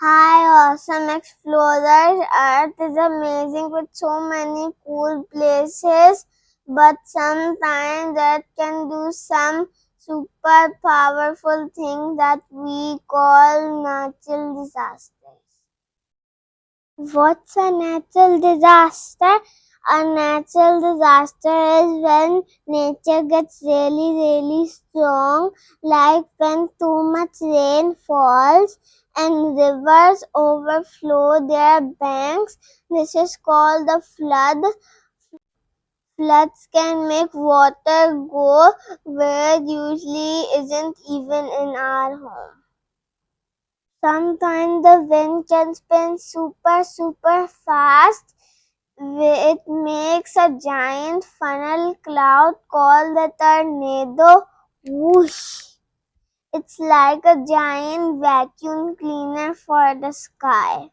Hi, awesome explorers. Earth is amazing with so many cool places, but sometimes Earth can do some super powerful things that we call natural disasters. What's a natural disaster? A natural disaster is when nature gets really strong, like when too much rain falls and rivers overflow their banks. This is called a flood. Floods can make water go where usually isn't even in our home. Sometimes the wind can spin super fast. It makes a giant funnel cloud called the tornado. Whoosh! It's like a giant vacuum cleaner for the sky.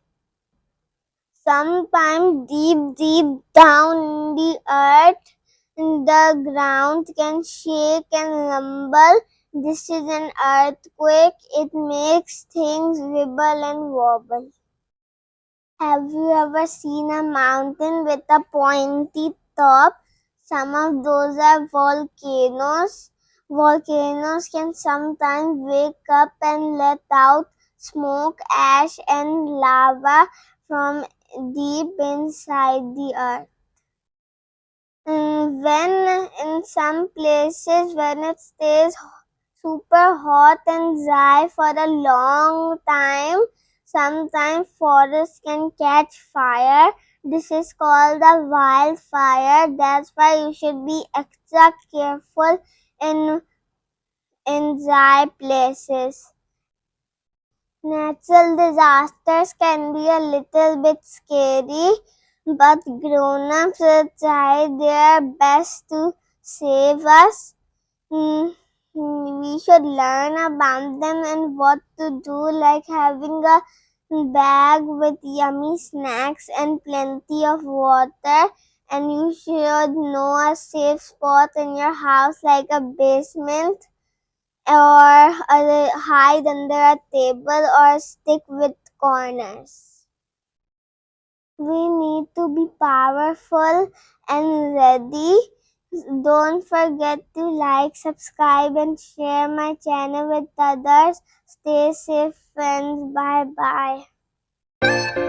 Sometimes deep down in the earth, the ground can shake and rumble. This is an earthquake. It makes things wibble and wobble. Have you ever seen a mountain with a pointy top? Some of those are volcanoes. Volcanoes can sometimes wake up and let out smoke, ash, and lava from deep inside the earth. When in some places, when it stays super hot and dry for a long time, sometimes forests can catch fire. This is called a wildfire. That's why you should be extra careful in dry places. Natural disasters can be a little bit scary, but grown-ups will try their best to save us. We should learn about them and what to do, like having a bag with yummy snacks and plenty of water. And you should know a safe spot in your house, like a basement, or hide under a table or stick with corners. We need to be powerful and ready. Don't forget to like, subscribe, and share my channel with others. Stay safe, friends. Bye bye.